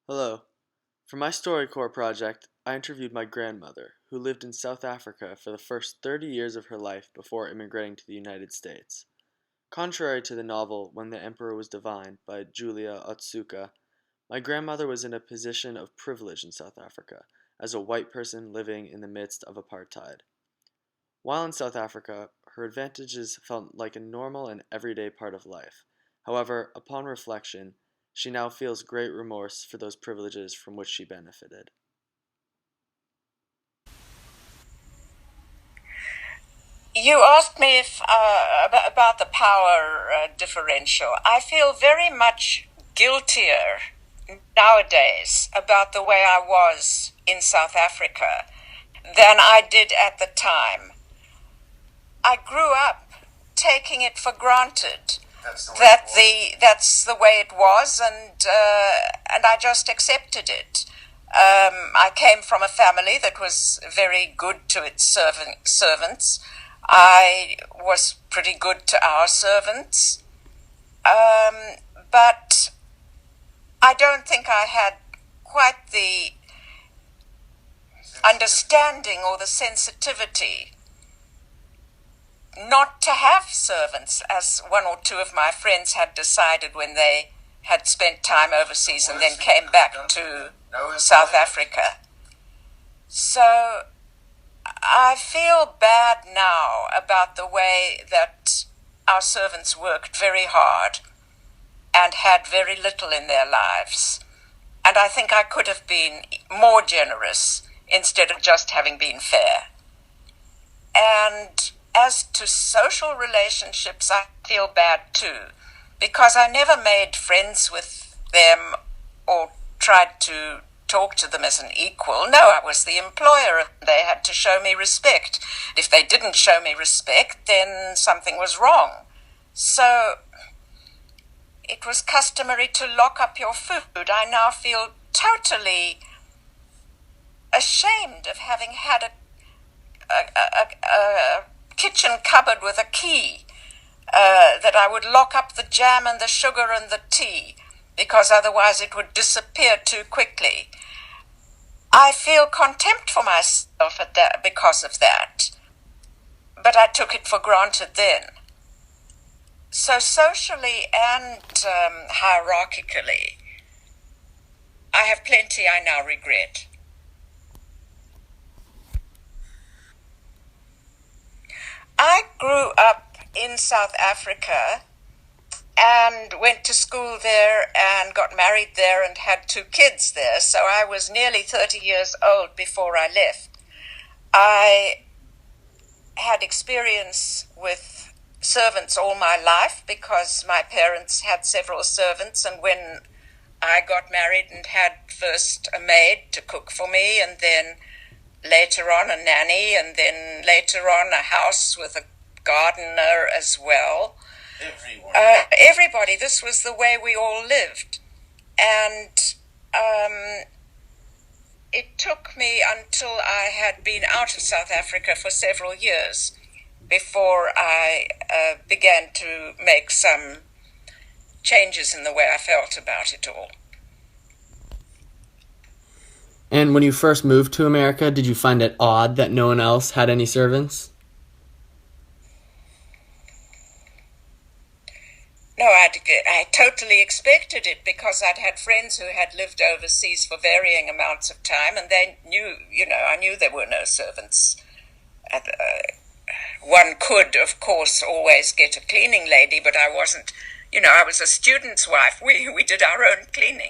Hello. For my StoryCorps project, I interviewed my grandmother, who lived in South Africa for the first 30 years of her life before immigrating to the United States. Contrary to the novel When the Emperor Was Divine by Julia Otsuka, my grandmother was in a position of privilege in South Africa as a white person living in the midst of apartheid. While in South Africa, her advantages felt like a normal and everyday part of life. However, upon reflection, she now feels great remorse for those privileges from which she benefited. You asked me if about the power differential. I feel very much guiltier nowadays about the way I was in South Africa than I did at the time. I grew up taking it for granted that's the way it was, and I just accepted it. I came from a family that was very good to its servants. I was pretty good to our servants, but I don't think I had quite the understanding or the sensitivity not to have servants, as one or two of my friends had decided when they had spent time overseas and then came back to South Africa. So I feel bad now about the way that our servants worked very hard and had very little in their lives. And I think I could have been more generous instead of just having been fair. And as to social relationships, I feel bad too, because I never made friends with them or tried to talk to them as an equal. No, I was the employer and they had to show me respect. If they didn't show me respect, then something was wrong. So it was customary to lock up your food. I now feel totally ashamed of having had a kitchen cupboard with a key, that I would lock up the jam and the sugar and the tea because otherwise it would disappear too quickly. I feel contempt for myself because of that, but I took it for granted then. So socially and hierarchically, I have plenty I now regret. I grew up in South Africa and went to school there and got married there and had 2 kids there. So I was nearly 30 years old before I left. I had experience with servants all my life because my parents had several servants, and when I got married and had first a maid to cook for me, and then later on a nanny, and then later on a house with a gardener as well. Everybody, this was the way we all lived. And it took me until I had been out of South Africa for several years before I began to make some changes in the way I felt about it all. And when you first moved to America, did you find it odd that no one else had any servants? No, I totally expected it because I'd had friends who had lived overseas for varying amounts of time, and they knew, I knew there were no servants. One could, of course, always get a cleaning lady, but I wasn't, I was a student's wife. We did our own cleaning.